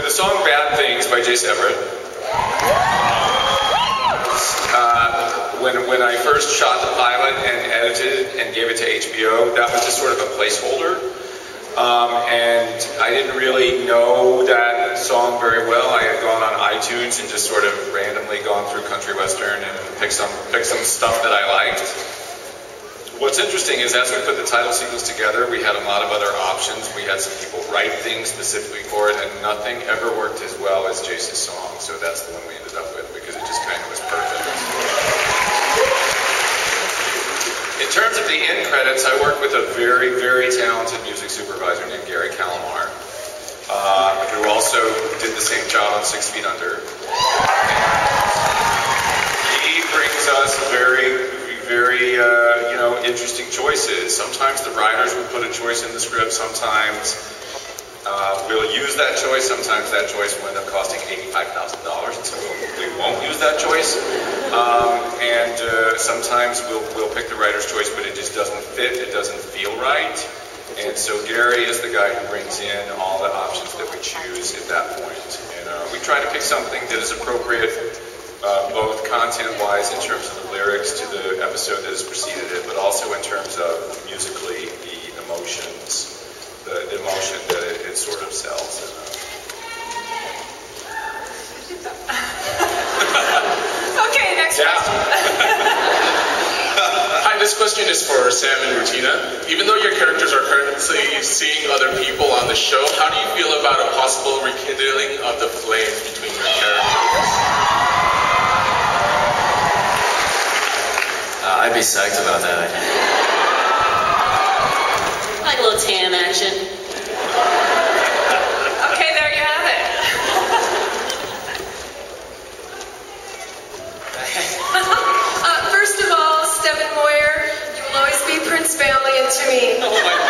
the song Bad Things by Jace Everett. When I first shot the pilot and edited it and gave it to HBO, that was just sort of a placeholder. And I didn't really know that song very well. I had gone on iTunes and just sort of randomly gone through country western and picked some stuff that I liked. What's interesting is as we put the title sequence together, we had a lot of other options. We had some people write things specifically for it, and nothing ever worked as well as Jace's song. So that's the one we ended up with because it just kind of was perfect. In terms of the end credits, I worked with a very, very talented music supervisor named Gary Calamar, who also did the same job on 6 Feet Under. He brings us very interesting choices. Sometimes the writers will put a choice in the script, sometimes we'll use that choice, sometimes that choice will end up costing $85,000, and so we won't use that choice. Sometimes we'll pick the writer's choice, but it just doesn't fit, it doesn't feel right. And so Gary is the guy who brings in all the options that we choose at that point. And we try to pick something that is appropriate both content-wise in terms of the lyrics to the episode that has preceded it, but also in terms of musically the emotions, the emotion that it sort of sells. Okay, next question. Hi, this question is for Sam and Regina. Even though your characters are currently seeing other people on the show, how do you feel about a possible rekindling of the flames between your characters? I'd be psyched about that. I like a little tan action. Okay, there you have it. First of all, Stephen Moyer, you will always be Prince Valiant to me. Oh my God.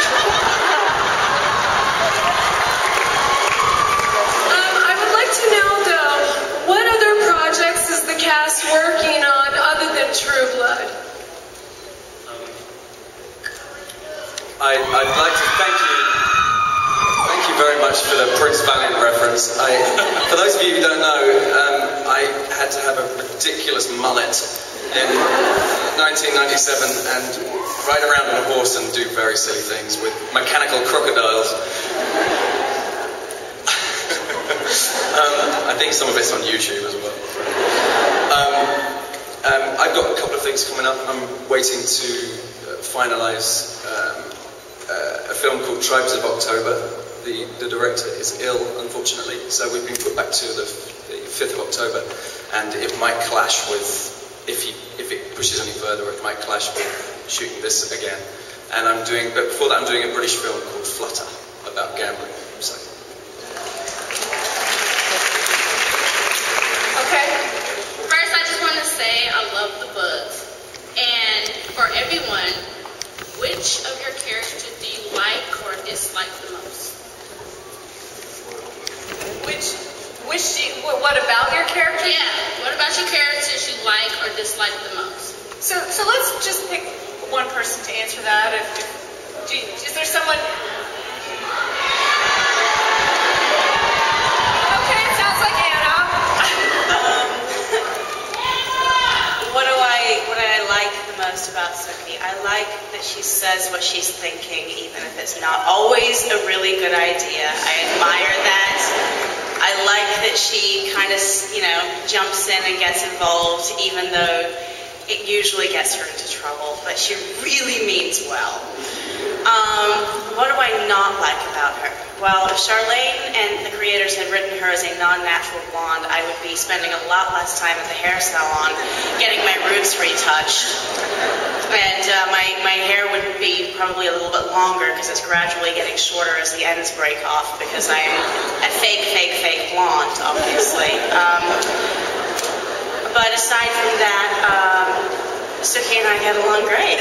I would like to know, though, what other projects is the cast working on other than True Blood? I'd like to thank you very much for the Prince Valiant reference. For those of you who don't know, I had to have a ridiculous mullet in 1997 and ride around on a horse and do very silly things with mechanical crocodiles. I think some of it's on YouTube as well. I've got a couple of things coming up. I'm waiting to finalise a film called Tribes of October. The director is ill, unfortunately, so we've been put back to the 5th of October, and it might clash with, if it pushes any further, it might clash with shooting this again. And but before that I'm doing a British film called Flutter, about gambling. So. Okay. First, I just want to say I love the books. And for everyone, which of your characters do you like or dislike the most? What about your character? Yeah, what about your characters you like or dislike the most? So let's just pick one person to answer that. Is there someone? Okay, it sounds like Anna. What do I like the most about Suki? I like that she says what she's thinking, even if it's not always a really good idea. I admire that. I like that she kind of, jumps in and gets involved, even though it usually gets her into trouble, but she really means well. What do I not like about her? Well, if Charlene and the creators had written her as a non-natural blonde, I would be spending a lot less time at the hair salon getting my roots retouched. And my hair would be probably a little bit longer because it's gradually getting shorter as the ends break off because I'm a fake blonde, obviously. But aside from that, Suki and I get along great.